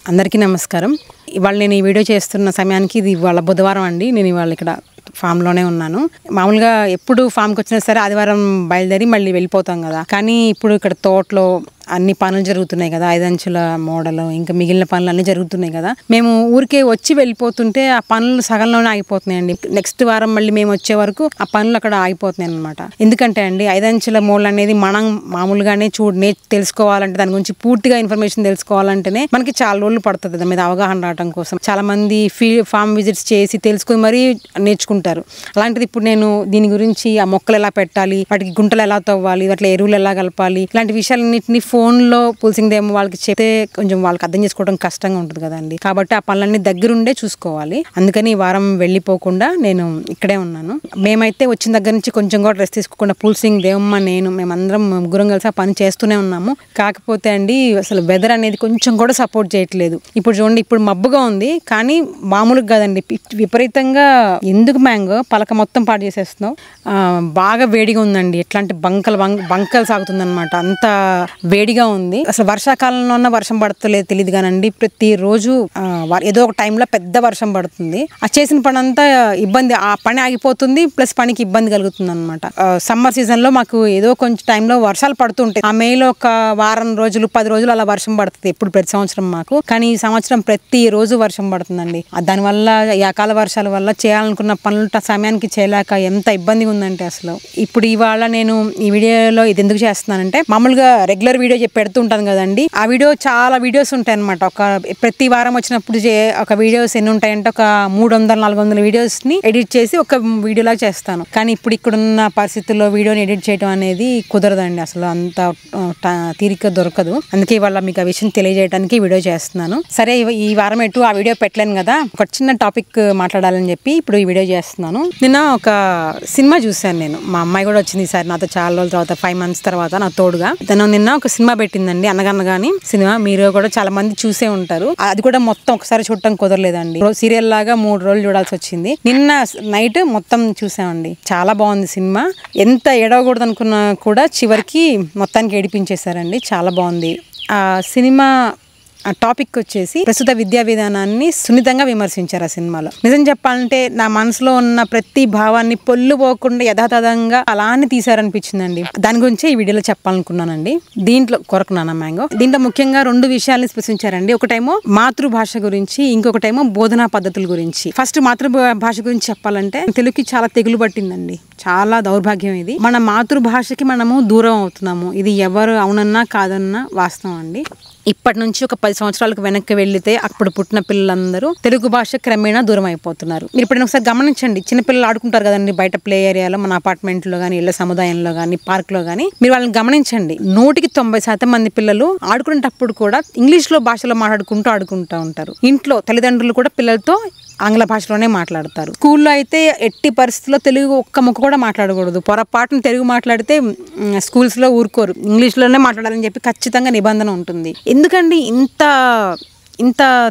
అందరికీ నమస్కారం. ఇవాళ నేను ఈ వీడియో చేస్తున్న సమయానికి ఇది ఇవాళ బుధవారం అండి. నేను ఇవాళ ఇక్కడ ఫామ్లోనే ఉన్నాను. మామూలుగా ఎప్పుడు ఫామ్కి వచ్చినా సరే ఆదివారం బయలుదేరి మళ్ళీ వెళ్ళిపోతాం కదా. కానీ ఇప్పుడు ఇక్కడ తోటలో అన్ని పనులు జరుగుతున్నాయి కదా, 5 అంచుల మోడల్ ఇంకా మిగిలిన పనులు అన్నీ జరుగుతున్నాయి కదా. మేము ఊరికే వచ్చి వెళ్ళిపోతుంటే ఆ పనులు సగంలోనే ఆగిపోతున్నాయండి. నెక్స్ట్ వారం మళ్ళీ మేము వచ్చే వరకు ఆ పనులు అక్కడ ఆగిపోతున్నాయి అనమాట. ఎందుకంటే అండి 5 అంచుల మోడల్ అనేది మనం మామూలుగానే తెలుసుకోవాలంటే, దాని గురించి పూర్తిగా ఇన్ఫర్మేషన్ తెలుసుకోవాలంటేనే మనకి చాలా రోజులు పడుతుంది దాని మీద అవగాహన రావడం కోసం. చాలా మంది ఫామ్ విజిట్స్ చేసి తెలుసుకుని మరీ నేర్చుకుంటారు. అలాంటిది ఇప్పుడు నేను దీని గురించి ఆ మొక్కలు ఎలా పెట్టాలి, వాటికి గుంటలు ఎలా తవ్వాలి, వాటిలో ఎరువులు ఎలా కలపాలి, ఇలాంటి విషయాలన్నింటినీ ఫోన్లో పులిసిందేమో వాళ్ళకి చెప్తే కొంచెం వాళ్ళకి అర్థం చేసుకోవడం కష్టంగా ఉంటుంది కదండి. కాబట్టి ఆ పనులన్నీ దగ్గరుండే చూసుకోవాలి. అందుకని ఈ వారం వెళ్ళిపోకుండా నేను ఇక్కడే ఉన్నాను. మేమైతే వచ్చిన దగ్గర నుంచి కొంచెం కూడా రెస్ట్ తీసుకోకుండా పులిసింగ్ దేవమ్మ మేమందరం ముగ్గురం కలిసి ఆ పని చేస్తూనే ఉన్నాము. కాకపోతే అండి అసలు వెదర్ అనేది కొంచెం కూడా సపోర్ట్ చేయట్లేదు. ఇప్పుడు చూడండి, ఇప్పుడు మబ్బుగా ఉంది కానీ మామూలుగా కదండి, విపరీతంగా ఎందుకు మ్యాంగో పలక మొత్తం పాడు చేసేస్తున్నావు. బాగా వేడిగా ఉందండి. ఎట్లాంటి బంకలు సాగుతుందన్నమాట. అంత వేడిగా ఉంది. అసలు వర్షాకాలంలో ఉన్న వర్షం పడతలేదు తెలియదు కానండి, ప్రతిరోజు ఏదో ఒక టైంలో పెద్ద వర్షం పడుతుంది. ఆ చేసిన పని అంతా ఇబ్బంది, ఆ పని ఆగిపోతుంది, ప్లస్ పనికి ఇబ్బంది కలుగుతుంది అనమాట. సమ్మర్ సీజన్ లో మాకు ఏదో కొంచెం టైంలో వర్షాలు పడుతుంటాయి. ఆ మేలో ఒక వారం రోజులు 10 రోజులు అలా వర్షం పడుతుంది ఎప్పుడు ప్రతి సంవత్సరం మాకు. కానీ ఈ సంవత్సరం ప్రతి రోజు వర్షం పడుతుందండి. దానివల్ల ఈ అకాల వర్షాల వల్ల చేయాలనుకున్న పనులు సమయానికి చేయలేక ఎంత ఇబ్బందిగా ఉందంటే అసలు. ఇప్పుడు ఇవాళ నేను ఈ వీడియోలో ఇది ఎందుకు చేస్తున్నానంటే, మామూలుగా రెగ్యులర్ వీడియో పెడుతూ ఉంటాను కదండి. ఆ వీడియో చాలా వీడియోస్ ఉంటాయి అనమాట. ప్రతి వారం వచ్చినప్పుడు ఒక వీడియోస్ ఎన్ని ఉంటాయంటే ఒక 300-400 వీడియోస్ ని ఎడిట్ చేసి ఒక వీడియోలా చేస్తాను. కానీ ఇప్పుడు ఇక్కడున్న పరిస్థితుల్లో వీడియోని ఎడిట్ చేయడం అనేది కుదరదండి. అసలు అంత తీరిక దొరకదు. అందుకే ఇవాళ మీకు ఆ విషయం తెలియజేయడానికి వీడియో చేస్తున్నాను. సరే, ఈ వారం ఎటు ఆ వీడియో పెట్టలేను కదా, ఒక చిన్న టాపిక్ మాట్లాడాలని చెప్పి ఇప్పుడు ఈ వీడియో చేస్తున్నాను. నిన్న ఒక సినిమా చూశాను నేను. మా అమ్మాయి కూడా వచ్చింది ఈసారి నాతో చాలా రోజుల తర్వాత, 5 months తర్వాత నా తోడుగా. తను నిన్న ఒక సినిమా పెట్టిందండి, అనగనగాని సినిమా. మీరు కూడా చాలా మంది చూసే ఉంటారు. అది కూడా మొత్తం ఒకసారి చూడటం కుదరలేదండి. సీరియల్ లాగా 3 రోజులు చూడాల్సి వచ్చింది. నిన్న నైట్ మొత్తం చూసామండి. చాలా బాగుంది సినిమా. ఎంత ఏడవకూడదు అనుకున్నా కూడా చివరికి మొత్తానికి ఏడిపించేశారండి. చాలా బాగుంది ఆ సినిమా. ఆ టాపిక్ వచ్చేసి ప్రస్తుత విద్యా విధానాన్ని సున్నితంగా విమర్శించారు ఆ సినిమాలో. నిజం చెప్పాలంటే నా మనసులో ఉన్న ప్రతి భావాన్ని పొల్లు పోకుండా యథాతథంగా అలానే తీశారనిపించిందండి. దాని గురించే ఈ వీడియోలో చెప్పాలనుకున్నానండి. దీంట్లో కొరకున్నానా మ్యాంగో. దీంట్లో ముఖ్యంగా 2 విషయాలను స్పృశించారండి. ఒకటేమో మాతృభాష గురించి, ఇంకొకటేమో బోధనా పద్ధతుల గురించి. ఫస్ట్ మాతృభాష గురించి చెప్పాలంటే, తెలుగుకి చాలా తెగులు పట్టిందండి. చాలా దౌర్భాగ్యం ఇది. మన మాతృభాషకి మనము దూరం అవుతున్నాము. ఇది ఎవరు అవునన్నా కాదన్నా వాస్తవం అండి. ఇప్పటి నుంచి ఒక 10 సంవత్సరాలకు వెనక్కి వెళ్లితే అప్పుడు పుట్టిన పిల్లలందరూ తెలుగు భాష క్రమేణా దూరం అయిపోతున్నారు. మీరు ఇప్పుడు ఒకసారి గమనించండి. చిన్నపిల్లలు ఆడుకుంటారు కదండి బయట ప్లే ఏరియాలో, మన అపార్ట్మెంట్ లో కానీ, ఇళ్ల సముదాయంలో కానీ, పార్క్ లో కానీ. మీరు వాళ్ళని గమనించండి. 100% మంది పిల్లలు ఆడుకునేటప్పుడు కూడా ఇంగ్లీష్ లో భాషలో ఆడుకుంటూ ఉంటారు. ఇంట్లో తల్లిదండ్రులు కూడా పిల్లలతో ఆంగ్ల భాషలోనే మాట్లాడతారు. స్కూల్లో అయితే ఎట్టి పరిస్థితుల్లో తెలుగు ఒక్క ముక్క కూడా మాట్లాడకూడదు. పొరపాటున తెలుగు మాట్లాడితే స్కూల్స్లో ఊరుకోరు, ఇంగ్లీష్లోనే మాట్లాడాలని చెప్పి ఖచ్చితంగా నిబంధన ఉంటుంది. ఎందుకండి ఇంత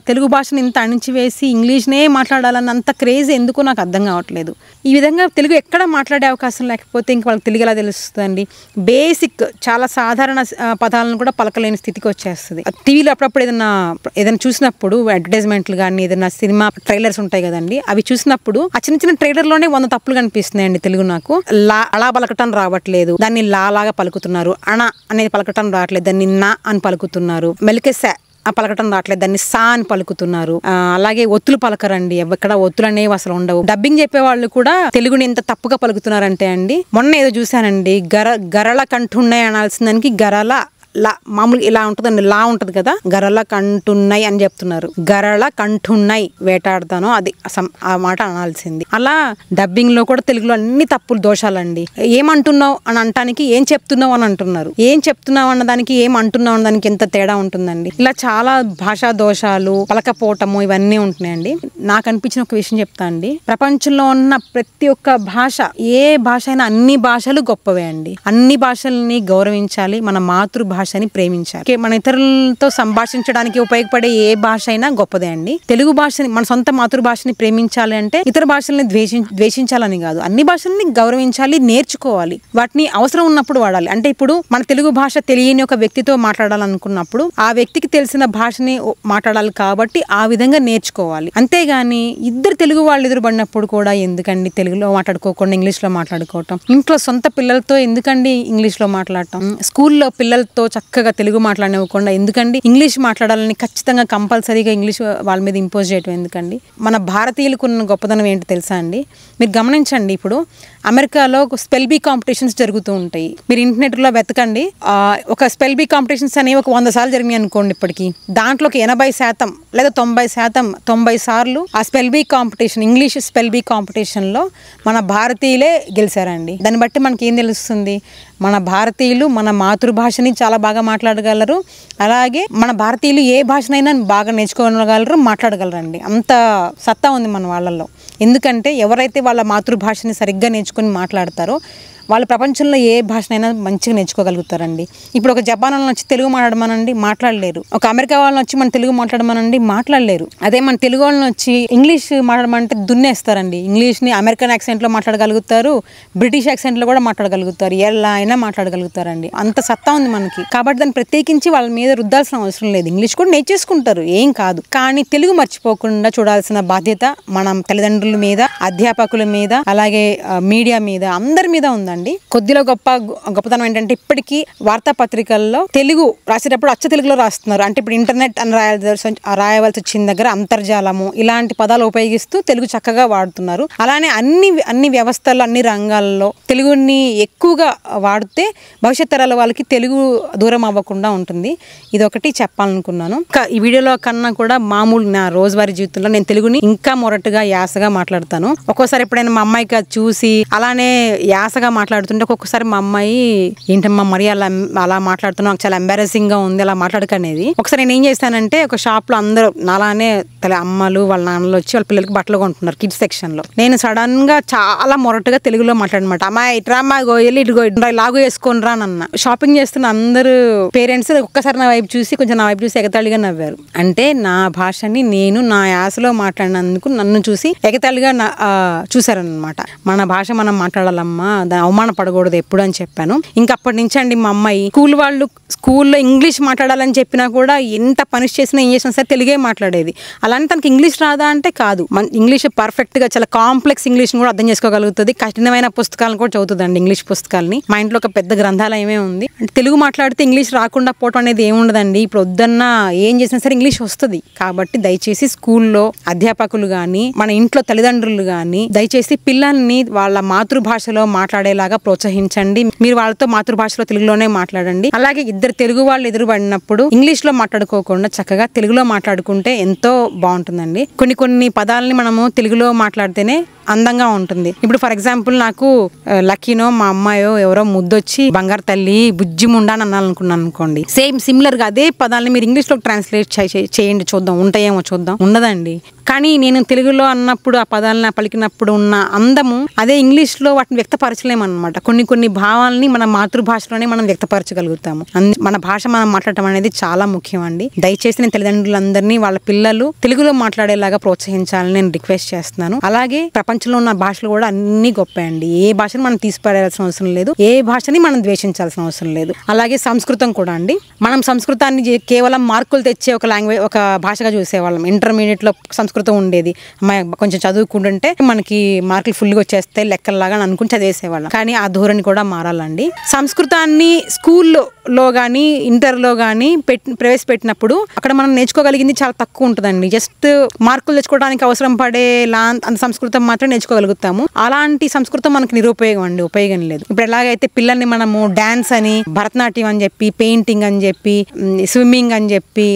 తెలుగు భాషను ఇంత అణిచివేసి ఇంగ్లీష్నే మాట్లాడాలని అంత క్రేజ్ ఎందుకో నాకు అర్థం కావట్లేదు. ఈ విధంగా తెలుగు ఎక్కడ మాట్లాడే అవకాశం లేకపోతే ఇంక వాళ్ళకి తెలుగు ఎలా తెలుస్తుందండి? బేసిక్ చాలా సాధారణ పదాలను కూడా పలకలేని స్థితికి వచ్చేస్తుంది. టీవీలో అప్పుడప్పుడు ఏదైనా చూసినప్పుడు అడ్వర్టైజ్మెంట్లు కానీ, ఏదైనా సినిమా ట్రైలర్స్ ఉంటాయి కదండి, అవి చూసినప్పుడు ఆ చిన్న ట్రైలర్లోనే 100 తప్పులు కనిపిస్తున్నాయండి. తెలుగు నాకు అలా పలకటం రావట్లేదు, దాన్ని లాగా పలుకుతున్నారు. అణ అనేది పలకటం రావట్లేదు, దాన్ని నా అని పలుకుతున్నారు. మెలికెస ఆ పలకటం రావట్లేదు, దాన్ని సా అని పలుకుతున్నారు. అలాగే ఒత్తులు పలకరండి, ఎక్కడ ఒత్తులు అనేవి అసలు ఉండవు. డబ్బింగ్ చెప్పే వాళ్ళు కూడా తెలుగుని ఎంత తప్పుగా పలుకుతున్నారంటే అండి, మొన్న ఏదో చూసానండి, గరళ కంఠున్నాయి అనాల్సిందానికి గరళ లా, మామూలు ఇలా ఉంటుందండి, లా ఉంటది కదా, గరళ కంఠున్నాయి అని చెప్తున్నారు. గరళ కంఠున్నాయి వేటాడతాను, అది ఆ మాట అనాల్సింది. అలా డబ్బింగ్ లో కూడా తెలుగులో అన్ని తప్పులు దోషాలండి. ఏమంటున్నావు అని అంటానికి ఏం చెప్తున్నావు అని అంటున్నారు. ఏం చెప్తున్నావు అన్నదానికి ఏం అంటున్నావు అన్నదానికి ఎంత తేడా ఉంటుందండి. ఇలా చాలా భాషా దోషాలు, పలకపోవటము ఇవన్నీ ఉంటున్నాయండి. నాకు అనిపించిన ఒక విషయం చెప్తా అండి. ప్రపంచంలో ఉన్న ప్రతి ఒక్క భాష, ఏ భాష అయినా అన్ని భాషలు గొప్పవే అండి. అన్ని భాషల్ని గౌరవించాలి. మన మాతృభాష మాతృభాషని ప్రేమించాలి. మన ఇతరులతో సంభాషించడానికి ఉపయోగపడే ఏ భాష అయినా గొప్పదే అండి. తెలుగు భాషని, మన సొంత మాతృభాషని ప్రేమించాలి అంటే ఇతర భాషల్ని ద్వేషించాలని కాదు, అన్ని భాషల్ని గౌరవించాలి, నేర్చుకోవాలి, వాటిని అవసరం ఉన్నప్పుడు వాడాలి. అంటే ఇప్పుడు మన తెలుగు భాష తెలియని ఒక వ్యక్తితో మాట్లాడాలనుకున్నప్పుడు ఆ వ్యక్తికి తెలిసిన భాషని మాట్లాడాలి కాబట్టి ఆ విధంగా నేర్చుకోవాలి. అంతేగాని ఇద్దరు తెలుగు వాళ్ళు ఎదురుపడినప్పుడు కూడా ఎందుకండి తెలుగులో మాట్లాడుకోకుండా ఇంగ్లీష్లో మాట్లాడుకోవటం, ఇంట్లో సొంత పిల్లలతో ఎందుకండి ఇంగ్లీష్లో మాట్లాడటం, స్కూల్లో పిల్లలతో చక్కగా తెలుగు మాట్లాడనివ్వకుండా ఎందుకండి ఇంగ్లీష్ మాట్లాడాలని ఖచ్చితంగా కంపల్సరీగా ఇంగ్లీష్ వాళ్ళ మీద ఇంపోజ్ చేయటం ఎందుకండి? మన భారతీయులకు ఉన్న గొప్పదనం ఏంటి తెలుసా అండి? మీరు గమనించండి, ఇప్పుడు అమెరికాలో స్పెల్ బీ కాంపిటీషన్స్ జరుగుతూ ఉంటాయి. మీరు ఇంటర్నెట్లో వెతకండి, ఒక స్పెల్ బీ కాంపిటీషన్స్ అనేవి ఒక 100 సార్లు జరిగినాయి అనుకోండి. ఇప్పటికీ దాంట్లోకి 80% లేదా 90%, 90 సార్లు ఆ spell be competition, English spell be కాంపిటీషన్లో మన భారతీయులే గెలిచారండి. దాన్ని బట్టి మనకి ఏం తెలుస్తుంది? మన భారతీయులు మన మాతృభాషని చాలా బాగా మాట్లాడగలరు, అలాగే మన భారతీయులు ఏ భాషనైనా బాగా నేర్చుకోగలరు, మాట్లాడగలరండి. అంత సత్తా ఉంది మన వాళ్ళల్లో. ఎందుకంటే ఎవరైతే వాళ్ళ మాతృభాషని సరిగ్గా నేర్చుకుని మాట్లాడతారో వాళ్ళు ప్రపంచంలో ఏ భాషనైనా మంచిగా నేర్చుకోగలుగుతారండి. ఇప్పుడు ఒక జపాన్ వాళ్ళని వచ్చి తెలుగు మాట్లాడమనండి, మాట్లాడలేరు. ఒక అమెరికా వాళ్ళని వచ్చి మన తెలుగు మాట్లాడమనండి, మాట్లాడలేరు. అదే మన తెలుగు వాళ్ళని వచ్చి ఇంగ్లీష్ మాట్లాడమంటే దున్నేస్తారండి. ఇంగ్లీష్ని అమెరికన్ యాక్సెంట్లో మాట్లాడగలుగుతారు, బ్రిటిష్ యాక్సెంట్లో కూడా మాట్లాడగలుగుతారు, ఎలా అయినా మాట్లాడగలుగుతారండి. అంత సత్తా ఉంది మనకి. కాబట్టి దాన్ని ప్రత్యేకించి వాళ్ళ మీద రుద్దాల్సిన అవసరం లేదు. ఇంగ్లీష్ కూడా నేర్చేసుకుంటారు, ఏం కాదు. కానీ తెలుగు మర్చిపోకుండా చూడాల్సిన బాధ్యత మనం తల్లిదండ్రుల మీద, అధ్యాపకుల మీద, అలాగే మీడియా మీద, అందరి మీద ఉందండి. కొద్దిలో గొప్పతనం ఏంటంటే ఇప్పటికీ వార్తాపత్రికల్లో తెలుగు రాసేటప్పుడు అచ్చ తెలుగులో రాస్తున్నారు. అంటే ఇప్పుడు ఇంటర్నెట్ అని రాయవలసి వచ్చిన దగ్గర అంతర్జాలము ఇలాంటి పదాలు ఉపయోగిస్తూ తెలుగు చక్కగా వాడుతున్నారు. అలానే అన్ని వ్యవస్థల్లో, అన్ని రంగాల్లో తెలుగుని ఎక్కువగా వాడితే భవిష్యత్ తరాల వాళ్ళకి తెలుగు దూరం అవ్వకుండా ఉంటుంది. ఇదొకటి చెప్పాలనుకున్నాను. ఈ వీడియోలో కన్నా కూడా మామూలు నా రోజువారీ జీవితంలో నేను తెలుగుని ఇంకా మొరటుగా, యాసగా మాట్లాడతాను. ఒక్కోసారి ఎప్పుడైనా మా అమ్మాయికి చూసి అలానే యాసగా మాట్లాడుతుంటే ఒక్కొక్కసారి మా అమ్మాయి ఏంటమ్మా మరి అలా మాట్లాడుతున్నా, నాకు చాలా ఎంబారసింగ్ గా ఉంది అలా మాట్లాడకనేది. ఒకసారి నేను ఏం చేస్తానంటే, ఒక షాప్ లో అందరూ నాలానే అమ్మలు వాళ్ళ నాన్నలు వచ్చి వాళ్ళ పిల్లలకి బట్టలు కొంటున్నారు కిడ్స్ సెక్షన్ లో. నేను సడన్ గా చాలా మొరటుగా తెలుగులో మాట్లాడమాట, అమ్మాయి ఇట్రామ్మా గోయలు ఇటుగో లాగు వేసుకొని రా అన్న. షాపింగ్ చేస్తున్న అందరూ పేరెంట్స్ ఒక్కసారి నా వైపు చూసి కొంచెం నా వైపు చూసి ఎగతాళిగా నవ్వారు. అంటే నా భాషని నేను నా యాసలో మాట్లాడినందుకు నన్ను చూసి ఎగతాళిగా చూసారనమాట. మన భాష మనం మాట్లాడాలమ్మా, దాని అవమానపడకూడదు ఎప్పుడు అని చెప్పాను. ఇంకా అప్పటి నుంచి అండి మా అమ్మాయి స్కూల్లో ఇంగ్లీష్ మాట్లాడాలని చెప్పినా కూడా ఎంత పనిష్ చేసినా ఏం చేసినా సరే తెలుగే మాట్లాడేది. అలానే తనకి ఇంగ్లీష్ రాదా అంటే కాదు, ఇంగ్లీష్ పర్ఫెక్ట్ గా చాలా కాంప్లెక్స్ ఇంగ్లీష్ కూడా అర్థం చేసుకోగలుగుతుంది. కఠినమైన పుస్తకాలను కూడా చదువుతుందండి, ఇంగ్లీష్ పుస్తకాలని. మా ఇంట్లో ఒక పెద్ద గ్రంథాలయమే ఉంది. అంటే తెలుగు మాట్లాడితే ఇంగ్లీష్ రాకుండా పోవటం అనేది ఏముండదండి. ఇప్పుడు వద్దన్నా ఏం చేసినా సరే ఇంగ్లీష్ వస్తుంది. కాబట్టి దయచేసి స్కూల్లో అధ్యాపకులు కానీ, మన ఇంట్లో తల్లిదండ్రులు కానీ దయచేసి పిల్లల్ని వాళ్ళ మాతృభాషలో మాట్లాడేలాగా ప్రోత్సహించండి. మీరు వాళ్ళతో మాతృభాషలో తెలుగులోనే మాట్లాడండి. అలాగే ఇద్దరు తెలుగు వాళ్ళు ఎదురుపడినప్పుడు ఇంగ్లీష్ లో మాట్లాడుకోకుండా చక్కగా తెలుగులో మాట్లాడుకుంటే ఎంతో బాగుంటుందండి. కొన్ని పదాలని మనము తెలుగులో మాట్లాడితేనే అందంగా ఉంటుంది. ఇప్పుడు ఫర్ ఎగ్జాంపుల్ నాకు లక్కీనో మా అమ్మాయో ఎవరో ముద్దొచ్చి బంగారు తల్లి బుజ్జి ముండా అని అనాలనుకున్నాను అనుకోండి, సేమ్ సిమిలర్ గా అదే పదాలని మీరు ఇంగ్లీష్ లో ట్రాన్స్లేట్ చేయండి, చూద్దాం ఉంటాయేమో చూద్దాం. ఉండదండి. కానీ నేను తెలుగులో అన్నప్పుడు ఆ పదాలను పలికినప్పుడు ఉన్న అందము అదే ఇంగ్లీష్ లో వాటిని వ్యక్తపరచలేమన్నమాట. కొన్ని భావాలని మన మాతృభాషలోనే మనం వ్యక్తపరచగలుగుతాము. మన భాష మనం మాట్లాడటం అనేది చాలా ముఖ్యం అండి. దయచేసి నేను తల్లిదండ్రులందరినీ వాళ్ళ పిల్లలు తెలుగులో మాట్లాడేలాగా ప్రోత్సహించాలని నేను రిక్వెస్ట్ చేస్తున్నాను. అలాగే ప్రపంచంలో ఉన్న భాషలు కూడా అన్ని గొప్ప అండి. ఏ భాషని మనం తీసిపారేయాల్సిన అవసరం లేదు, ఏ భాషని మనం ద్వేషించాల్సిన అవసరం లేదు. అలాగే సంస్కృతం కూడా అండి. మనం సంస్కృతాన్ని కేవలం మార్కులు తెచ్చే ఒక లాంగ్వేజ్, ఒక భాషగా చూసేవాళ్ళం. ఇంటర్మీడియట్ లో సంస్కృతం ఉండేది, కొంచెం చదువుకుంటుంటే మనకి మార్కులు ఫుల్గా వచ్చేస్తాయి లెక్కల్లాగా అనుకుని చదివేసేవాళ్ళం. కానీ ఆ ధోరణి కూడా మారాలండి. సంస్కృతాన్ని స్కూల్లో కానీ ఇంటర్లో కానీ ప్రవేశపెట్టినప్పుడు అక్కడ మనం నేర్చుకోగలిగింది చాలా తక్కువ ఉంటుందండి. జస్ట్ మార్కులు తెచ్చుకోవడానికి అవసరం పడే అంత సంస్కృతం మాత్రం నేర్చుకోగలుగుతాము. అలాంటి సంస్కృతం మనకి నిరుపయోగం అండి, ఉపయోగం లేదు. ఇప్పుడు ఎలాగైతే పిల్లల్ని మనము డాన్స్ అని, భరతనాట్యం అని చెప్పి, పెయింటింగ్ అని చెప్పి, స్విమ్మింగ్ అని చెప్పి,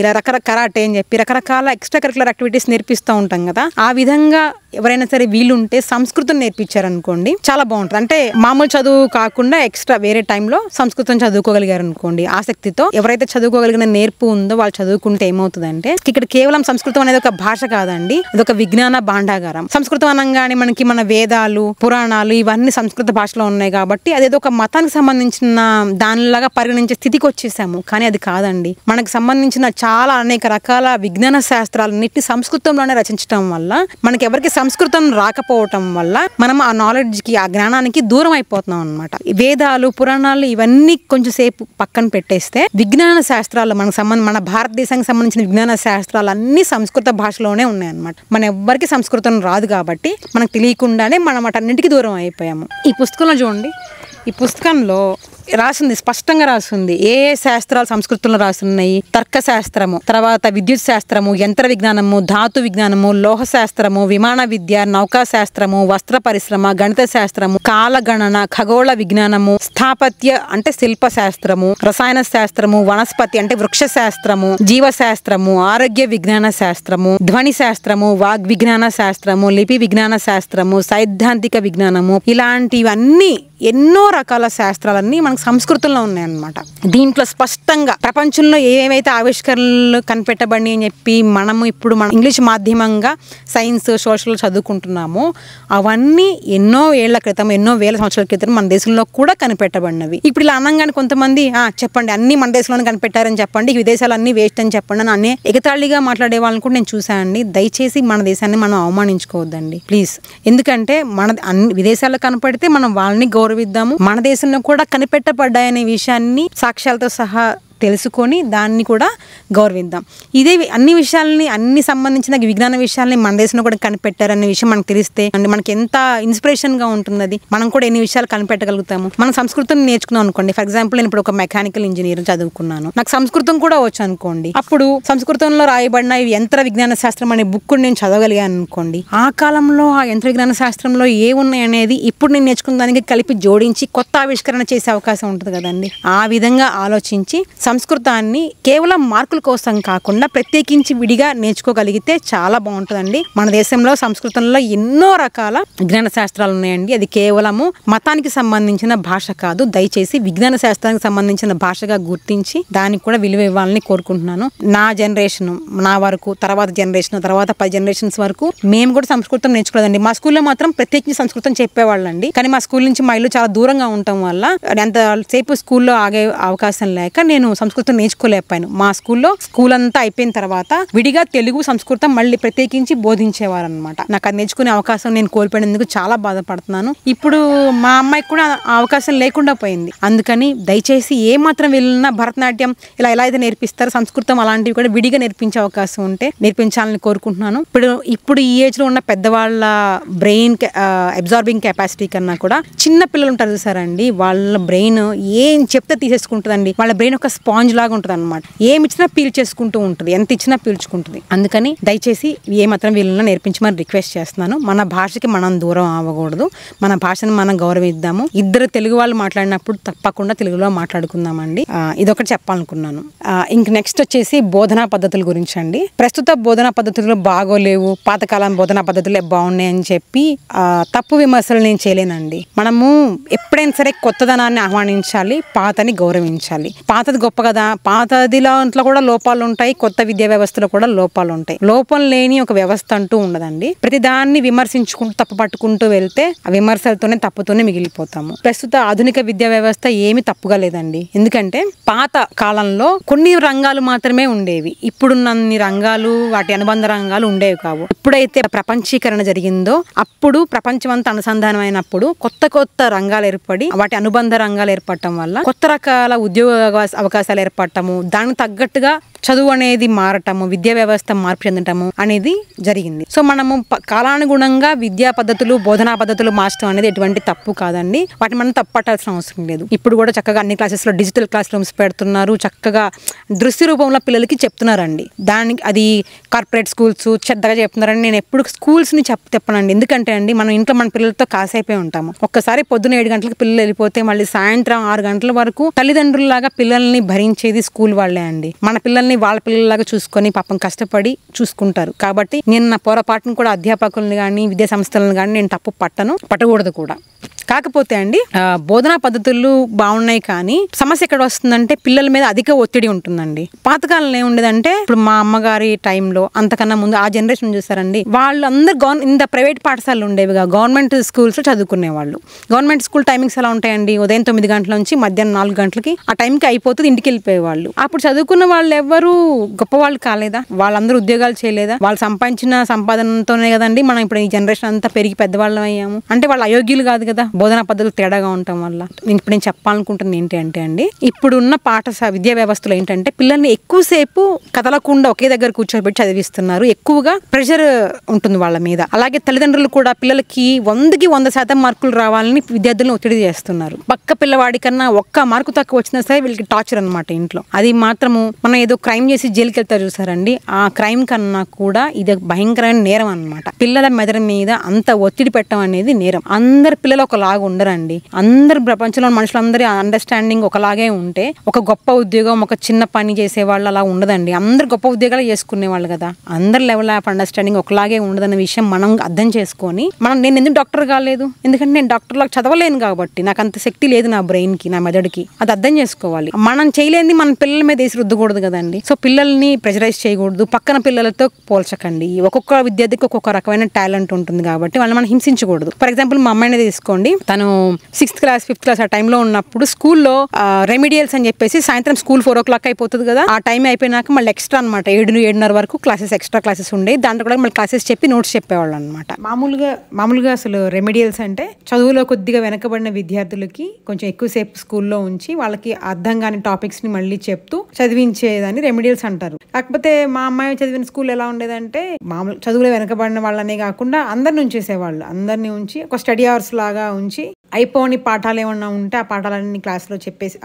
కరాటే అని చెప్పి రకరకాల ఎక్స్ట్రా కరికులర్ యాక్టివిటీస్ నేర్పిస్తూ చేస్తూ ఉంటాం కదా, ఆ విధంగా ఎవరైనా సరే వీలుంటే సంస్కృతం నేర్పించారనుకోండి చాలా బాగుంటుంది. అంటే మామూలు చదువు కాకుండా ఎక్స్ట్రా వేరే టైంలో సంస్కృతం చదువుకోగలిగారు అనుకోండి, ఆసక్తితో ఎవరైతే చదువుకోగలిగిన నేర్పు ఉందో వాళ్ళు చదువుకుంటే ఏమవుతుందంటే, ఇక్కడ కేవలం సంస్కృతం అనేది ఒక భాష కాదండి, అది ఒక విజ్ఞాన భాండాగారం. సంస్కృతం అనగానే మనకి మన వేదాలు, పురాణాలు ఇవన్నీ సంస్కృత భాషలో ఉన్నాయి కాబట్టి అదేదో ఒక మతానికి సంబంధించిన దానిలాగా పరిగణించే స్థితికి వచ్చేసాము. కానీ అది కాదండి. మనకు సంబంధించిన చాలా అనేక రకాల విజ్ఞాన శాస్త్రాలన్నిటిని సంస్కృతంలోనే రచించడం వల్ల, మనకి ఎవరికి సంస్కృతం రాకపోవటం వల్ల మనం ఆ నాలెడ్జ్ కి, ఆ జ్ఞానానికి దూరం అయిపోతున్నాం అనమాట. వేదాలు, పురాణాలు ఇవన్నీ కొంచెం సేపు పక్కన పెట్టేస్తే విజ్ఞాన శాస్త్రాలు మన భారతదేశానికి సంబంధించిన విజ్ఞాన శాస్త్రాలు అన్ని సంస్కృత భాషలోనే ఉన్నాయి అనమాట. మన ఎవ్వరికి సంస్కృతం రాదు కాబట్టి మనకు తెలియకుండానే మనం వాటన్నిటికీ దూరం అయిపోయాము. ఈ పుస్తకంలో చూడండి, ఈ పుస్తకంలో రాసింది, స్పష్టంగా రాసింది ఏ ఏ శాస్త్రాలు సంస్కృతంలో రాస్తున్నాయి. తర్కశాస్త్రము, తర్వాత విద్యుత్ శాస్త్రము, యంత్ర విజ్ఞానము, ధాతు విజ్ఞానము, లోహ శాస్త్రము, విమాన విద్య, నౌకా శాస్త్రము, వస్త్ర పరిశ్రమ, గణిత శాస్త్రము, కాలగణన, ఖగోళ విజ్ఞానము, స్థాపత్య అంటే శిల్ప శాస్త్రము, రసాయన శాస్త్రము, వనస్పతి అంటే వృక్ష శాస్త్రము, జీవశాస్త్రము, ఆరోగ్య విజ్ఞాన శాస్త్రము, ధ్వని శాస్త్రము, వాగ్ విజ్ఞాన శాస్త్రము, లిపి విజ్ఞాన శాస్త్రము, సైద్ధాంతిక విజ్ఞానము, ఇలాంటివన్నీ ఎన్నో రకాల శాస్త్రాలన్నీ మనకు సంస్కృతంలో ఉన్నాయన్నమాట. దీంట్లో స్పష్టంగా ప్రపంచంలో ఏవైతే ఆవిష్కరణలు కనిపెట్టబడి అని చెప్పి మనము ఇప్పుడు మన ఇంగ్లీష్ మాధ్యమంగా సైన్స్, సోషల్ చదువుకుంటున్నామో అవన్నీ ఎన్నో ఏళ్ల క్రితం, ఎన్నో వేల సంవత్సరాల క్రితం మన దేశంలో కూడా కనిపెట్టబడినవి. ఇప్పుడు ఇలా అనగానే కొంతమంది చెప్పండి అన్ని మన దేశంలోనే కనిపెట్టారని చెప్పండి, విదేశాలు అన్ని వేస్ట్ అని చెప్పండి అని అనే ఎగతాళిగా మాట్లాడే వాళ్ళని కూడా నేను చూసానండి. దయచేసి మన దేశాన్ని మనం అవమానించుకోవద్దండి ప్లీజ్. ఎందుకంటే మన అన్ని విదేశాల్లో కనపడితే మనం వాళ్ళని గౌరవిద్దాము. మన దేశంలో కూడా కనిపెట్టబడ్డాయనే విషయాన్ని సాక్ష్యాలతో సహా తెలుసుకొని దాన్ని కూడా గౌరవిద్దాం. ఇదే అన్ని విషయాలని, అన్ని సంబంధించిన విజ్ఞాన విషయాల్ని మన దేశంలో కూడా కనిపెట్టారనే విషయం మనకు తెలిస్తే అంటే మనకి ఎంత ఇన్స్పిరేషన్గా ఉంటుంది. అది మనం కూడా ఎన్ని విషయాలు కనిపెట్టగలుగుతాము. మనం సంస్కృతం నేర్చుకున్నాం అనుకోండి, ఫర్ ఎగ్జాంపుల్ నేను ఇప్పుడు ఒక మెకానికల్ ఇంజనీర్ చదువుకున్నాను, నాకు సంస్కృతం కూడా వచ్చు అనుకోండి, అప్పుడు సంస్కృతంలో రాయబడిన యంత్ర విజ్ఞాన శాస్త్రం అనే బుక్ నేను చదవగలిగాను అనుకోండి, ఆ కాలంలో ఆ యంత్ర విజ్ఞాన శాస్త్రంలో ఏ ఉన్నాయి అనేది ఇప్పుడు నేను నేర్చుకున్న దానికి కలిపి జోడించి కొత్త ఆవిష్కరణ చేసే అవకాశం ఉంటుంది కదండి. ఆ విధంగా ఆలోచించి సంస్కృతాన్ని కేవలం మార్కుల కోసం కాకుండా ప్రత్యేకించి విడిగా నేర్చుకోగలిగితే చాలా బాగుంటుందండి. మన దేశంలో సంస్కృతంలో ఎన్నో రకాల విజ్ఞాన శాస్త్రాలు ఉన్నాయండి. అది కేవలము మతానికి సంబంధించిన భాష కాదు. దయచేసి విజ్ఞాన శాస్త్రానికి సంబంధించిన భాషగా గుర్తించి దానికి కూడా విలువ ఇవ్వాలని కోరుకుంటున్నాను. నా జనరేషన్, నా వరకు, తర్వాత జనరేషన్, తర్వాత 10 జనరేషన్స్ వరకు మేము కూడా సంస్కృతం నేర్చుకోలేదండి. మా స్కూల్లో మాత్రం ప్రత్యేకించి సంస్కృతం చెప్పేవాళ్ళండి. కానీ మా స్కూల్ నుంచి మా ఇల్లు చాలా దూరంగా ఉండటం వల్ల అంత సేపు స్కూల్లో ఆగే అవకాశం లేక నేను సంస్కృతం నేర్చుకోలేకపోయాను. మా స్కూల్లో స్కూల్ అంతా అయిపోయిన తర్వాత విడిగా తెలుగు, సంస్కృతం మళ్ళీ ప్రత్యేకించి బోధించేవారు అనమాట. నాకు అది నేర్చుకునే అవకాశం నేను కోల్పోయినందుకు చాలా బాధపడుతున్నాను. ఇప్పుడు మా అమ్మాయికి కూడా ఆ అవకాశం లేకుండా పోయింది. అందుకని దయచేసి ఏ మాత్రం వెళ్ళినా భరతనాట్యం ఇలా ఎలా అయితే నేర్పిస్తారో సంస్కృతం అలాంటివి కూడా విడిగా నేర్పించే అవకాశం ఉంటే నేర్పించాలని కోరుకుంటున్నాను. ఇప్పుడు ఈ ఏజ్ లో ఉన్న పెద్దవాళ్ళ బ్రెయిన్ అబ్జార్బింగ్ కెపాసిటీ కన్నా కూడా చిన్న పిల్లలు ఉంటారు చూసారండి, వాళ్ళ బ్రెయిన్ ఏం చెప్తే తీసేసుకుంటుందండి. వాళ్ళ బ్రెయిన్ ఒక స్పాంజ్ లాగా ఉంటుంది అనమాట. ఏమి ఇచ్చినా పీల్చేసుకుంటూ ఉంటుంది, ఎంత ఇచ్చినా పీల్చుకుంటుంది. అందుకని దయచేసి ఏ మాత్రం వీళ్ళని నేర్పించమని రిక్వెస్ట్ చేస్తున్నాను. మన భాషకి మనం దూరం అవ్వకూడదు, మన భాషను మనం గౌరవిద్దాము. ఇద్దరు తెలుగు వాళ్ళు మాట్లాడినప్పుడు తప్పకుండా తెలుగులో మాట్లాడుకుందామండి. ఇదొకటి చెప్పాలనుకున్నాను. ఇంక నెక్స్ట్ వచ్చేసి బోధనా పద్ధతుల గురించి అండి. ప్రస్తుత బోధనా పద్ధతులు బాగోలేవు, పాతకాలం బోధనా పద్ధతులే బాగున్నాయి అని చెప్పి తప్పు విమర్శలు నేను చేయలేనండి. మనము ఎప్పుడైనా సరే కొత్తదనాన్ని ఆహ్వానించాలి, పాతని గౌరవించాలి. పాతది గొప్ప కదా, పాతదిలో కూడా లోపాలు ఉంటాయి, కొత్త విద్యా వ్యవస్థలో కూడా లోపాలు ఉంటాయి. లోపం లేని ఒక వ్యవస్థ అంటూ ఉండదండి. ప్రతి దాన్ని విమర్శించుకుంటూ తప్పు పట్టుకుంటూ వెళ్తే ఆ విమర్శలతోనే తప్పుతోనే మిగిలిపోతాము. ప్రస్తుత ఆధునిక విద్యా వ్యవస్థ ఏమి తప్పుగా లేదండి. ఎందుకంటే పాత కాలంలో కొన్ని రంగాలు మాత్రమే ఉండేవి, ఇప్పుడున్నన్ని రంగాలు, వాటి అనుబంధ రంగాలు ఉండేవి కావు. ఎప్పుడైతే ప్రపంచీకరణ జరిగిందో అప్పుడు ప్రపంచం అంతా అనుసంధానం అయినప్పుడు కొత్త కొత్త రంగాలు ఏర్పడి వాటి అనుబంధ రంగాలు ఏర్పడటం వల్ల కొత్త రకాల ఉద్యోగ అవకాశాలు ఏర్పడటము, దానికి తగ్గట్టుగా చదువు అనేది మారటము, విద్యా వ్యవస్థ మార్పు చెందటము అనేది జరిగింది. సో మనము కాలానుగుణంగా విద్యా పద్ధతులు, బోధనా పద్ధతులు మార్చడం అనేది ఎటువంటి తప్పు కాదండి. వాటిని మనం తప్పు పట్టాల్సిన అవసరం లేదు. ఇప్పుడు కూడా చక్కగా అన్ని క్లాసెస్లో డిజిటల్ క్లాస్ రూమ్స్ పెడుతున్నారు, చక్కగా దృశ్య రూపంలో పిల్లలకి చెప్తున్నారండి. దానికి అది కార్పొరేట్ స్కూల్స్ చెత్తగా చెప్తున్నారని నేను ఎప్పుడు స్కూల్స్ని చెప్పనండి. ఎందుకంటే అండి మనం ఇంట్లో మన పిల్లలతో కాసైపోయి ఉంటాము. ఒక్కసారి పొద్దున 7 గంటలకు పిల్లలు వెళ్ళిపోతే మళ్ళీ సాయంత్రం 6 గంటల వరకు తల్లిదండ్రులలాగా పిల్లల్ని భరించేది స్కూల్ వాళ్ళే అండి. మన పిల్లల్ని పిల్లల్ని వాళ్ళ పిల్లల్లాగా చూసుకొని పాపం కష్టపడి చూసుకుంటారు. కాబట్టి నేను నా పొరపాటును కూడా అధ్యాపకులను కానీ విద్యా సంస్థలను కానీ నేను తప్పు పట్టకూడదు కూడా. కాకపోతే అండి బోధనా పద్ధతులు బాగున్నాయి, కానీ సమస్య ఎక్కడ వస్తుందంటే పిల్లల మీద అధిక ఒత్తిడి ఉంటుందండి. పాతకాలంలో ఏముండేదంటే ఇప్పుడు మా అమ్మగారి టైంలో అంతకన్నా ముందు ఆ జనరేషన్ చూసారండి, వాళ్ళు అందరు ఇంత ప్రైవేట్ పాఠశాలలు ఉండేవిగా, గవర్నమెంట్ స్కూల్స్ లో చదువుకునేవాళ్ళు. గవర్నమెంట్ స్కూల్ టైమింగ్స్ ఎలా ఉంటాయండి, ఉదయం 9 గంటల నుంచి మధ్యాహ్నం 4 గంటలకి ఆ టైంకి అయిపోతుంది, ఇంటికి వెళ్ళిపోయేవాళ్ళు. అప్పుడు చదువుకున్న వాళ్ళు ఎవరు గొప్పవాళ్ళు కాలేదా, వాళ్ళందరూ ఉద్యోగాలు చేయలేదా, వాళ్ళు సంపాదించిన సంపాదనతోనే కదండి మనం ఇప్పుడు ఈ జనరేషన్ అంతా పెరిగి పెద్దవాళ్ళం అయ్యాము. అంటే వాళ్ళు అయోగ్యులు కాదు కదా, బోధనా పద్ధతులు తేడాగా ఉండటం వల్ల. ఇప్పుడు నేను చెప్పాలనుకుంటుంది ఏంటి అంటే అండి, ఇప్పుడున్న పాఠశాల విద్యా వ్యవస్థలో ఏంటంటే పిల్లల్ని ఎక్కువసేపు కదలకుండా ఒకే దగ్గర కూర్చోబెట్టి చదివిస్తున్నారు. ఎక్కువగా ప్రెషర్ ఉంటుంది వాళ్ళ మీద. అలాగే తల్లిదండ్రులు కూడా పిల్లలకి 100కి 100% మార్కులు రావాలని విద్యార్థులను ఒత్తిడి చేస్తున్నారు. పక్క పిల్లవాడి కన్నా 1 మార్కు తక్కువ వచ్చినా సరే వీళ్ళకి టార్చర్ అనమాట ఇంట్లో. అది మాత్రము మనం ఏదో క్రైమ్ చేసి జైలుకి వెళ్తారు చూసారండి, ఆ క్రైమ్ కన్నా కూడా ఇది భయంకరమైన నేరం అనమాట. పిల్లల మెదడు మీద అంత ఒత్తిడి పెట్టడం అనేది నేరం. అందరు పిల్లలు ఒకలాగా ఉండరండి. అందరు ప్రపంచంలో మనుషులందరి అండర్స్టాండింగ్ ఒకలాగే ఉంటే ఒక గొప్ప ఉద్యోగం, ఒక చిన్న పని చేసే వాళ్ళు అలా ఉండదండి. అందరు గొప్ప ఉద్యోగాలు చేసుకునే వాళ్ళు కదా, అందరి లెవెల్ ఆఫ్ అండర్స్టాండింగ్ ఒకలాగే ఉండదన్న విషయం మనం అర్థం చేసుకొని నేను ఎందుకు డాక్టర్ కాలేదు, ఎందుకంటే నేను డాక్టర్ లాగా చదవలేను కాబట్టి, నాకు అంత శక్తి లేదు నా బ్రెయిన్ కి, నా మెదడుకి. అది అర్థం చేసుకోవాలి. మనం చేయలేని మన పిల్లల మీద వేసి రుద్దకూడదు కదండి. సో పిల్లల్ని ప్రెషరైజ్ చేయకూడదు, పక్కన పిల్లలతో పోల్చకండి. ఒక్కొక్క విద్యార్థికి ఒక్కొక్క రకమైన టాలెంట్ ఉంటుంది కాబట్టి వాళ్ళని మనం హింసించకూడదు. ఫర్ ఎగ్జాంపుల్ మా అమ్మాయిని తీసుకోండి, తను 6th క్లాస్ 5th క్లాస్ ఆ టైంలో ఉన్నప్పుడు స్కూల్లో రెమిడియల్స్ అని చెప్పేసి సాయంత్రం స్కూల్ 4 o'clock అయిపోతుంది కదా, ఆ టైం అయిపోయినాక మళ్ళీ ఎక్స్ట్రా అనమాట 7-7:30 వరకు క్లాసెస్, ఎక్స్ట్రా క్లాసెస్ ఉండేవి. దాంట్లో కూడా మళ్ళీ క్లాసెస్ చెప్పి నోట్స్ చెప్పేవాళ్ళు అనమాట. మామూలుగా అసలు రెమిడియల్స్ అంటే చదువులో కొద్దిగా వెనకబడిన విద్యార్థులకి కొంచెం ఎక్కువసేపు స్కూల్లో ఉంచి వాళ్ళకి అర్థం కాని టాపిక్స్ ని మళ్ళీ చెప్తూ చదివించేదాన్ని రెమిడియల్స్ అంటారు. కాకపోతే మా అమ్మాయి చదివిన స్కూల్ ఎలా ఉండేదంటే మామూలు చదువులో వెనకబడిన వాళ్ళనే కాకుండా అందరిని ఉంచేసేవాళ్ళు. అందరినీ ఉంచి ఒక స్టడీ అవర్స్ లాగా ఉంచి అయిపోని పాఠాలు ఏమన్నా ఉంటే ఆ పాఠాలన్నీ క్లాస్లో చెప్పేసి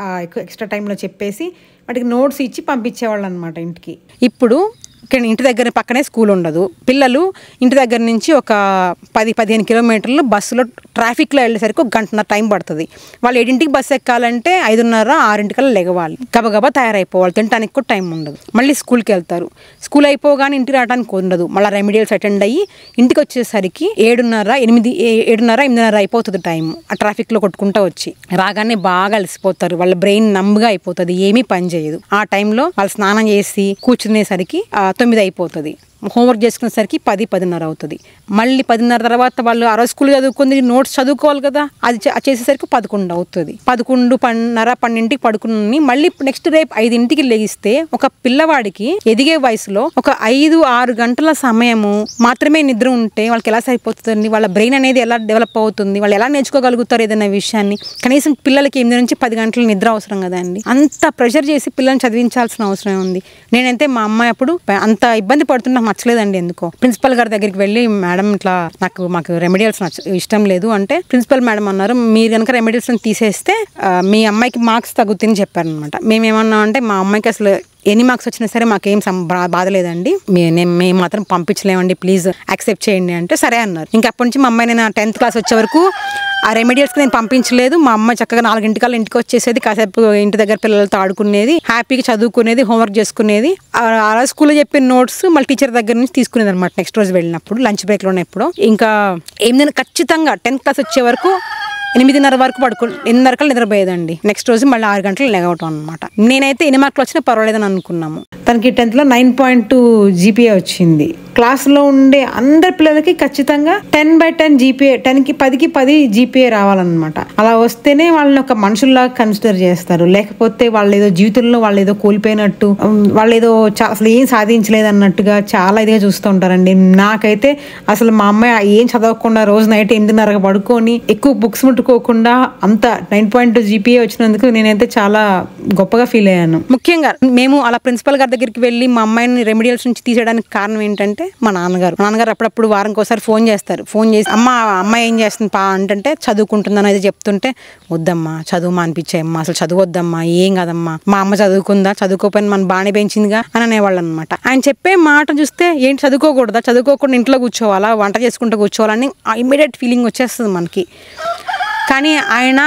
ఎక్స్ట్రా టైంలో చెప్పేసి వాటికి నోట్స్ ఇచ్చి పంపించేవాళ్ళు అనమాట ఇంటికి. ఇప్పుడు ఇంటి దగ్గర పక్కనే స్కూల్ ఉండదు. పిల్లలు ఇంటి దగ్గర నుంచి ఒక 10-15 కిలోమీటర్లు బస్సులో ట్రాఫిక్లో వెళ్ళేసరికి 1 గంటన్నర టైం పడుతుంది. వాళ్ళు 7ంటికి బస్సు ఎక్కాలంటే 5:30-6 లెగవాలి, గబగబా తయారైపోవాలి, తినడానికి కూడా టైం ఉండదు. మళ్ళీ స్కూల్కి వెళ్తారు, స్కూల్ అయిపోగానే ఇంటికి రావడానికి ఉండదు. మళ్ళీ రెమిడియల్స్ అటెండ్ అయ్యి ఇంటికి వచ్చేసరికి 7:30-8:30 అయిపోతుంది టైం. ఆ ట్రాఫిక్లో కొట్టుకుంటూ వచ్చి రాగానే బాగా అలసిపోతారు, వాళ్ళ బ్రెయిన్ నంబుగా అయిపోతుంది, ఏమీ పని చేయదు. ఆ టైంలో వాళ్ళు స్నానం చేసి కూర్చునేసరికి 9 అయిపోతుంది. హోంవర్క్ చేసుకునేసరికి 10-10:30 అవుతుంది. మళ్ళీ 10:30 తర్వాత వాళ్ళు ఆ రోజు స్కూల్ చదువుకుంది, నోట్స్ చదువుకోవాలి కదా, అది చేసేసరికి 11 అవుతుంది. 11:30-12ంటికి పడుకుని మళ్ళీ నెక్స్ట్ రేపు 5ంటికి లెగిస్తే ఒక పిల్లవాడికి ఎదిగే వయసులో ఒక 5-6 గంటల సమయము మాత్రమే నిద్ర ఉంటే వాళ్ళకి ఎలా సరిపోతుంది? వాళ్ళ బ్రెయిన్ అనేది ఎలా డెవలప్ అవుతుంది? వాళ్ళు ఎలా నేర్చుకోగలుగుతారు ఏదైనా విషయాన్ని? కనీసం పిల్లలకి 8 నుంచి 10 గంటల నిద్ర అవసరం కదా అండి. అంత ప్రెషర్ చేసి పిల్లల్ని చదివించాల్సిన అవసరం ఉంది. నేనైతే మా అమ్మాయి అప్పుడు అంత ఇబ్బంది పడుతున్నా నచ్చలేదండి. ఎందుకో ప్రిన్సిపల్ గారి దగ్గరికి వెళ్ళి, మేడం ఇట్లా మాకు రెమెడియల్స్ ఇష్టం లేదు అంటే, ప్రిన్సిపల్ మేడం అన్నారు, మీరు కనుక రెమెడియల్స్ తీసేస్తే మీ అమ్మాయికి మార్క్స్ తగ్గుతుందని చెప్పారనమాట. మేమేమన్నా అంటే మా అమ్మాయికి అసలు ఎన్ని మార్క్స్ వచ్చినా సరే మాకేం బాధ లేదండి, మేము మాత్రం పంపించలేమండి, ప్లీజ్ యాక్సెప్ట్ చేయండి అంటే సరే అన్నారు. ఇంకా అప్పటి నుంచి మా అమ్మాయి నేను 10th క్లాస్ వచ్చే వరకు ఆ రెమెడియల్స్కి నేను పంపించలేదు. మా అమ్మాయి చక్కగా 4ంటికల్లా ఇంటికి వచ్చేసేది, కాసేపు ఇంటి దగ్గర పిల్లలతో ఆడుకునేది, హ్యాపీగా చదువుకునేది, హోంవర్క్ చేసుకునేది. ఆ స్కూల్లో చెప్పిన నోట్స్ మళ్ళీ టీచర్ దగ్గర నుంచి తీసుకునేది అనమాట. నెక్స్ట్ రోజు వెళ్ళినప్పుడు లంచ్ బ్రేక్లోనే ఎప్పుడో ఇంకా ఏమైనా ఖచ్చితంగా 10th క్లాస్ వచ్చే వరకు 8:30 వరకు 8:30 నిద్రపోయేదండి. నెక్స్ట్ రోజు మళ్ళీ 6 గంటలు లెగవటం అనమాట. నేనైతే 8 మార్కులు వచ్చినా పర్వాలేదని అనుకున్నాము. తనకి 10th లో 9.2 GPA వచ్చింది. క్లాస్లో ఉండే అందరి పిల్లలకి ఖచ్చితంగా 10/10 GPA, 10కి 10కి 10 GPA రావాలన్నమాట. అలా వస్తేనే వాళ్ళని ఒక మనుషుల్లాగా కన్సిడర్ చేస్తారు. లేకపోతే వాళ్ళు ఏదో జీవితంలో వాళ్ళు ఏదో కోల్పోయినట్టు, వాళ్ళు ఏదో అసలు ఏం సాధించలేదు అన్నట్టుగా చాలా ఇదిగా చూస్తూ ఉంటారండి. నాకైతే అసలు మా అమ్మాయి ఏం చదవకుండా రోజు నైట్ 8:30 పడుకొని ఎక్కువ బుక్స్ ముట్టుకోకుండా అంత 9.2 GPA వచ్చినందుకు నేనైతే చాలా గొప్పగా ఫీల్ అయ్యాను. ముఖ్యంగా మేము అలా ప్రిన్సిపల్ గారి దగ్గరికి వెళ్ళి మా అమ్మాయిని రెమెడియల్స్ నుంచి తీసేయడానికి కారణం ఏంటంటే మా నాన్నగారు అప్పుడప్పుడు వారానికి ఒకసారి ఫోన్ చేస్తారు. ఫోన్ చేసి అమ్మాయి ఏం చేస్తుంది అంటే చదువుకుంటుందని అయితే చెప్తుంటే, వద్దమ్మా చదువు అనిపించాయమ్మా, అసలు చదువొద్దమ్మా, ఏం కాదమ్మా, మా అమ్మ చదువుకుందా, చదువుకోపోయిన మన బాగానే పెంచిందిగా అని అనేవాళ్ళు అనమాట. ఆయన చెప్పే మాట చూస్తే ఏంటి చదువుకోకూడదా, చదువుకోకుండా ఇంట్లో కూర్చోవాలా, వంట చేసుకుంటూ కూర్చోవాలని ఇమ్మీడియట్ ఫీలింగ్ వచ్చేస్తుంది మనకి. కానీ ఆయన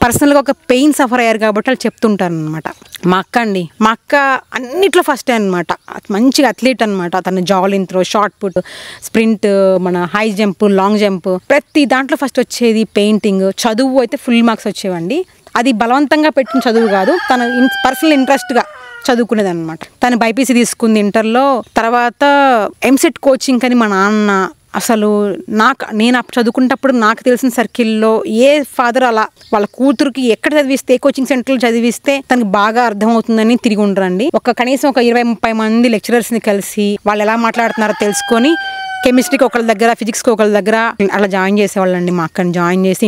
పర్సనల్గా ఒక పెయిన్ సఫర్ అయ్యారు కాబట్టి వాళ్ళు చెప్తుంటారు అనమాట. మా అక్క అన్నిట్లో ఫస్టే అనమాట. మంచిగా అథ్లీట్ అనమాట. తను javelin throw, shot put, sprint, మన హై జంప్, లాంగ్ జంప్, ప్రతి దాంట్లో ఫస్ట్ వచ్చేది. పెయింటింగ్, చదువు అయితే ఫుల్ మార్క్స్ వచ్చేవండి. అది బలవంతంగా పెట్టిన చదువు కాదు, తన పర్సనల్ ఇంట్రెస్ట్గా చదువుకునేది అనమాట. తను బైపీసీ తీసుకుంది ఇంటర్లో. తర్వాత ఎంసెట్ కోచింగ్ అని మా నాన్న, అసలు నేను చదువుకునేటప్పుడు నాకు తెలిసిన సర్కిల్లో ఏ ఫాదర్ అలా వాళ్ళ కూతురికి ఎక్కడ చదివిస్తే, ఏ కోచింగ్ సెంటర్లో చదివిస్తే తనకు బాగా అర్థమవుతుందని తిరిగి ఉండరండి. కనీసం ఒక 20-30 మంది లెక్చరర్స్ని కలిసి వాళ్ళు ఎలా మాట్లాడుతున్నారో తెలుసుకొని కెమిస్ట్రీకి ఒకళ్ళ దగ్గర, ఫిజిక్స్కి ఒకళ్ళ దగ్గర అలా జాయిన్ చేసేవాళ్ళండి. మా అక్కని జాయిన్ చేసి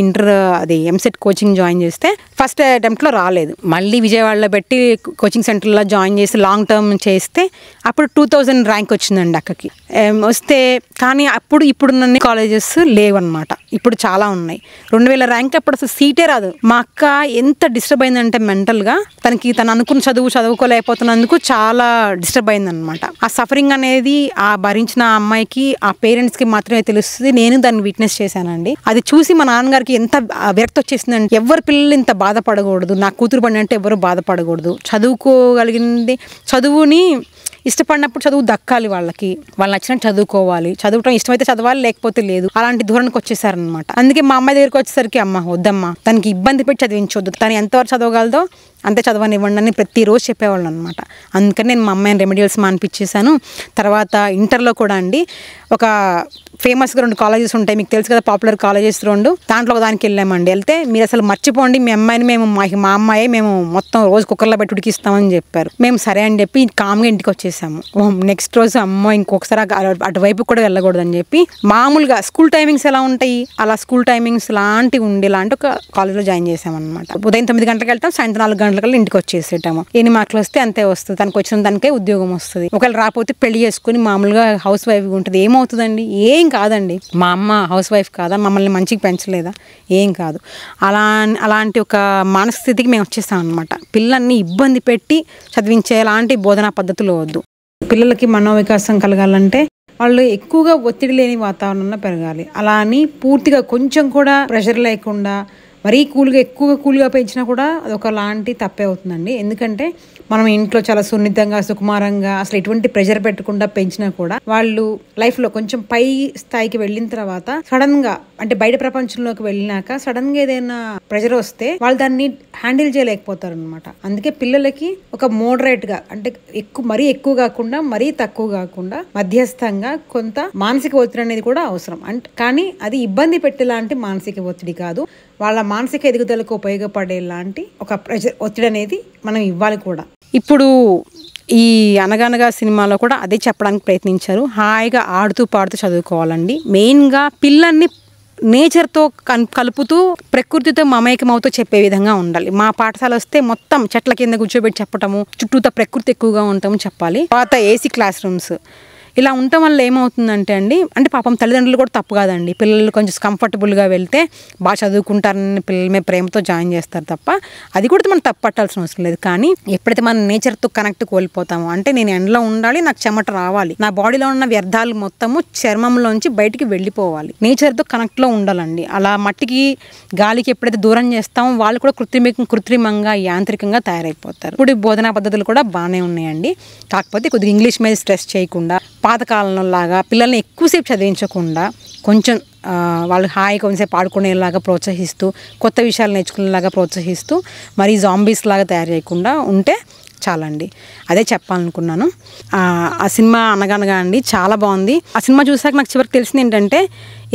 ఎంసెట్ కోచింగ్ జాయిన్ చేస్తే ఫస్ట్ అటెంప్ట్లో రాలేదు. మళ్ళీ విజయవాడలో పెట్టి కోచింగ్ సెంటర్లో జాయిన్ చేసి లాంగ్ టర్మ్ చేస్తే అప్పుడు 2000 ర్యాంక్ వచ్చిందండి అక్కకి. వస్తే కానీ ఇప్పుడున్న కాలేజెస్ లేవన్నమాట. ఇప్పుడు చాలా ఉన్నాయి. 2000 ర్యాంక్ అప్పుడు అసలు సీటే రాదు. మా అక్క ఎంత డిస్టర్బ్ అయిందంటే మెంటల్గా, తను అనుకున్న చదువుకోలేకపోతున్నందుకు చాలా డిస్టర్బ్ అయిందనమాట. ఆ సఫరింగ్ అనేది ఆ భరించిన అమ్మాయికి, ఆ పేరెంట్స్కి మాత్రమే తెలుస్తుంది. నేను దాన్ని విట్నెస్ చేశానండి. అది చూసి మా నాన్నగారికి ఎంత విరక్తి వచ్చేసిందంటే, ఎవరి పిల్లలు ఇంత బాధపడకూడదు, నా కూతురు పడి అంటే ఎవరు బాధపడకూడదు, చదువుకోగలిగింది, చదువుని ఇష్టపడినప్పుడు చదువు దక్కాలి, వాళ్ళకి వాళ్ళు నచ్చినట్టు చదువుకోవాలి, చదవటం ఇష్టమైతే చదవాలి, లేకపోతే లేదు, అలాంటి ధోరణికి వచ్చేసారనమాట. అందుకే మా అమ్మాయి దగ్గరికి వచ్చేసరికి, అమ్మ వద్దమ్మా, తనకి ఇబ్బంది పెట్టి చదివించొద్దు, తను ఎంతవరకు చదవగలదో అంతే చదవనివ్వండి అని ప్రతిరోజు చెప్పేవాళ్ళు అనమాట. అందుకని నేను మా అమ్మాయిని రెమెడియల్స్ మానిపించేశాను. తర్వాత ఇంటర్లో కూడా అండి, ఒక ఫేమస్గా 2 కాలేజెస్ ఉంటాయి, మీకు తెలుసు కదా, పాపులర్ కాలేజెస్ 2. దాంట్లో ఒక దానికి వెళ్ళామండి. వెళ్తే మీరు అసలు మర్చిపోండి, మీ అమ్మాయిని మా అమ్మాయి మేము మొత్తం రోజు కుక్కర్లో పెట్టి ఉడికిస్తామని చెప్పారు. మేము సరే అని చెప్పి కామ్గా ఇంటికి వచ్చేసాము. నెక్స్ట్ రోజు అమ్మో ఇంకొకసారి అటువైపు కూడా వెళ్ళకూడదని చెప్పి మామూలుగా స్కూల్ టైమింగ్స్ ఎలా ఉంటాయి అలా స్కూల్ టైమింగ్స్ లాంటివి ఉండేలాంటి ఒక కాలేజ్లో జాయిన్ చేసామన్నమాట. ఉదయం 9 గంటలకు వెళ్తాం, సాయంత్రం 4 గంటలకల్లా ఇంటికి వచ్చేసేటాము. ఎన్ని మార్కులు వస్తే అంతే వస్తుంది, తనకు వచ్చిన దానికే ఉద్యోగం వస్తుంది. ఒకవేళ రాకపోతే పెళ్లి చేసుకుని మామూలుగా హౌస్ వైఫ్ ఉంటుంది. ఏమవుతుందండి? ఏం కాదండి. మా అమ్మ హౌస్ వైఫ్ కాదా, మమ్మల్ని మంచిగా పెంచలేదా? ఏం కాదు. అలాంటి ఒక మానసిక స్థితికి మేము వచ్చేసాం అనమాట. పిల్లల్ని ఇబ్బంది పెట్టి చదివించే ఎలాంటి బోధనా పద్ధతులు వద్దు. పిల్లలకి మనోవికాసం కలగాలంటే వాళ్ళు ఎక్కువగా ఒత్తిడి లేని వాతావరణంలో పెరగాలి. అలా అని పూర్తిగా కొంచెం కూడా ప్రెషర్ లేకుండా మరీ ఎక్కువగా కూల్గా పెంచినా కూడా అదొక లాంటి తప్పే అవుతుందండి. ఎందుకంటే మనం ఇంట్లో చాలా సున్నితంగా, సుకుమారంగా, అసలు ఎటువంటి ప్రెషర్ పెట్టకుండా పెంచినా కూడా వాళ్ళు లైఫ్లో కొంచెం పై స్థాయికి వెళ్ళిన తర్వాత సడన్గా, అంటే బయట ప్రపంచంలోకి వెళ్ళినాక సడన్గా ఏదైనా ప్రెషర్ వస్తే వాళ్ళు దాన్ని హ్యాండిల్ చేయలేకపోతారు అనమాట. అందుకే పిల్లలకి ఒక మోడరేట్గా, అంటే మరీ ఎక్కువ కాకుండా మరీ తక్కువ కాకుండా మధ్యస్థంగా కొంత మానసిక ఒత్తిడి అనేది కూడా అవసరం. కానీ అది ఇబ్బంది పెట్టేలాంటి మానసిక ఒత్తిడి కాదు, వాళ్ళ మానసిక ఎదుగుదలకు ఉపయోగపడేలాంటి ఒక ఒత్తిడి అనేది మనం ఇవ్వాలి కూడా. ఇప్పుడు ఈ అనగనగా సినిమాలో కూడా అదే చెప్పడానికి ప్రయత్నించారు. హాయిగా ఆడుతూ పాడుతూ చదువుకోవాలండి. మెయిన్గా పిల్లల్ని నేచర్తో కలుపుతూ ప్రకృతితో మమేకమవుతూ చెప్పే విధంగా ఉండాలి. మా పాఠశాల వస్తే మొత్తం చెట్ల కింద కూర్చోబెట్టి చెప్పటము, చుట్టూతో ప్రకృతి ఎక్కువగా ఉంటాము చెప్పాలి. తర్వాత ఏసీ క్లాస్ రూమ్స్ ఇలా ఉండటం వల్ల ఏమవుతుందంటే అంటే పాపం తల్లిదండ్రులు కూడా తప్పు కాదండి. పిల్లలు కొంచెం కంఫర్టబుల్గా వెళ్తే బాగా చదువుకుంటారని పిల్లల మీద ప్రేమతో జాయిన్ చేస్తారు తప్ప, అది కూడా మనం తప్పు పట్టాల్సిన అవసరం లేదు. కానీ ఎప్పుడైతే మనం నేచర్తో కనెక్ట్ కోల్పోతామో, అంటే నేను ఎండలో ఉండాలి, నాకు చెమట రావాలి, నా బాడీలో ఉన్న వ్యర్థాలు మొత్తము చర్మంలోంచి బయటికి వెళ్ళిపోవాలి, నేచర్తో కనెక్ట్లో ఉండాలండి. అలా మట్టికి గాలికి ఎప్పుడైతే దూరం చేస్తామో వాళ్ళు కూడా కృత్రిమంగా యాంత్రికంగా తయారైపోతారు. ఇప్పుడు బోధనా పద్ధతులు కూడా బాగానే ఉన్నాయండి. కాకపోతే కొద్దిగా ఇంగ్లీష్ మీద స్ట్రెస్ చేయకుండా, పాతకాలంలో లాగా పిల్లల్ని ఎక్కువసేపు చదివించకుండా కొంచెం వాళ్ళు హాయిగా కొంచెంసేపు ఆడుకునేలాగా ప్రోత్సహిస్తూ, కొత్త విషయాలు నేర్చుకునేలాగా ప్రోత్సహిస్తూ, మరీ జాంబీస్ లాగా తయారు చేయకుండా ఉంటే చాలండి. అదే చెప్పాలనుకున్నాను. ఆ సినిమా అనగనగా అండి చాలా బాగుంది. ఆ సినిమా చూసాక నాకు చివరికి తెలిసింది ఏంటంటే,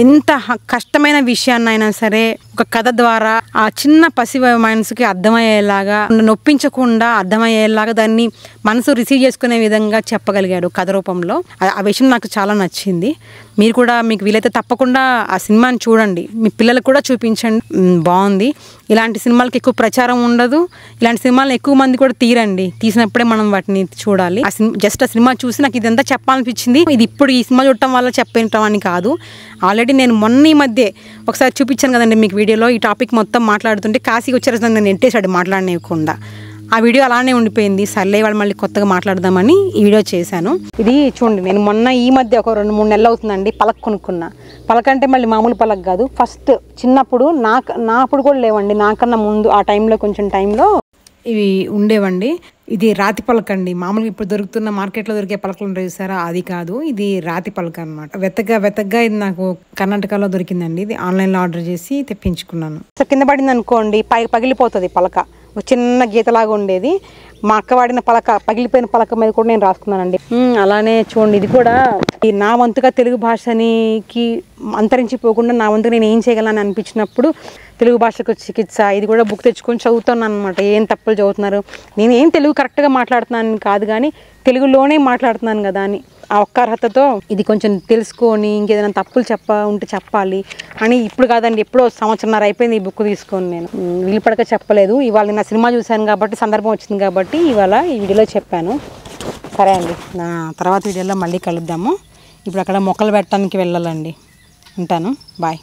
ఎంత కష్టమైన విషయాన్ని అయినా సరే ఒక కథ ద్వారా ఆ చిన్న పసి మనసుకి అర్థమయ్యేలాగా, నొప్పించకుండా అర్థమయ్యేలాగా దాన్ని మనసు రిసీవ్ చేసుకునే విధంగా చెప్పగలిగాడు కథ రూపంలో. ఆ విషయం నాకు చాలా నచ్చింది. మీరు కూడా మీకు వీలైతే తప్పకుండా ఆ సినిమాని చూడండి, మీ పిల్లలకు కూడా చూపించండి. బాగుంది. ఇలాంటి సినిమాలకి ఎక్కువ ప్రచారం ఉండదు, ఇలాంటి సినిమాలను ఎక్కువ మంది కూడా తీసినప్పుడే మనం వాటిని చూడాలి. జస్ట్ ఆ సినిమా చూసి నాకు ఇదంతా చెప్పాలనిపించింది. ఇది ఇప్పుడు ఈ సినిమా చూడటం వల్ల చెప్పేయటం అని కాదు. ఆల్రెడీ నేను మొన్న ఈ మధ్య ఒకసారి చూపించాను కదండి మీకు వీడియోలో. ఈ టాపిక్ మొత్తం మాట్లాడుతుంటే కాశీకి వచ్చేసరికి నన్ను నెట్టేశాడు మాట్లాడనివ్వకుండా. ఆ వీడియో అలానే ఉండిపోయింది. సర్లే వాళ్ళు మళ్ళీ కొత్తగా మాట్లాడదామని ఈ వీడియో చేశాను. ఇది చూడండి, నేను మొన్న ఈ మధ్య ఒక 2-3 నెలలు అవుతుందండి పలక కొనుక్కున్నా. పలక అంటే మళ్ళీ మామూలు పలక కాదు. ఫస్ట్ చిన్నప్పుడు నా అప్పుడు కూడా లేవండి, నాకన్నా ముందు ఆ టైంలో కొంచెం టైంలో ఇవి ఉండేవండి. ఇది రాతి పలక అండి. మామూలుగా ఇప్పుడు దొరుకుతున్న మార్కెట్లో దొరికే పలకలు ఉంటాయి చూసారా, అది కాదు, ఇది రాతి పలక అనమాట. వెతగ్గా ఇది నాకు కర్ణాటకలో దొరికిందండి. ఇది ఆన్లైన్లో ఆర్డర్ చేసి తెప్పించుకున్నాను. సో కింద పడింది అనుకోండి, పగిలిపోతుంది పలక. ఒక చిన్న గీతలాగా ఉండేది. మా అక్క వాడిన పలక, పగిలిపోయిన పలక మీద కూడా నేను రాసుకున్నానండి. అలానే చూడండి, ఇది కూడా నా వంతుగా తెలుగు భాషనికి అంతరించిపోకుండా నా వంతుగా నేను ఏం చేయగలను అనిపించినప్పుడు తెలుగు భాషకు చికిత్స, ఇది కూడా బుక్ తెచ్చుకొని చదువుతున్నాను అనమాట. ఏం తప్పులు చదువుతున్నారు, నేను ఏం తెలుగు కరెక్ట్గా మాట్లాడుతున్నాను కాదు కానీ తెలుగులోనే మాట్లాడుతున్నాను కదా అని ఆ ఒక్క అర్హతతో ఇది కొంచెం తెలుసుకొని ఇంకేదైనా తప్పులు ఉంటే చెప్పాలి అని ఇప్పుడు కాదండి, ఎప్పుడో 1.5 సంవత్సరం అయిపోయింది ఈ బుక్ తీసుకొని. నేను వీలు పడక చెప్పలేదు. ఇవాళ నేను సినిమా చూశాను కాబట్టి, సందర్భం వచ్చింది కాబట్టి ఇవాళ ఈ వీడియోలో చెప్పాను. సరే అండి, నా తర్వాత వీడియోలో మళ్ళీ కలుద్దాము. ఇప్పుడు అక్కడ మొక్కలు పెట్టడానికి వెళ్ళాలండి. ఉంటాను, బాయ్.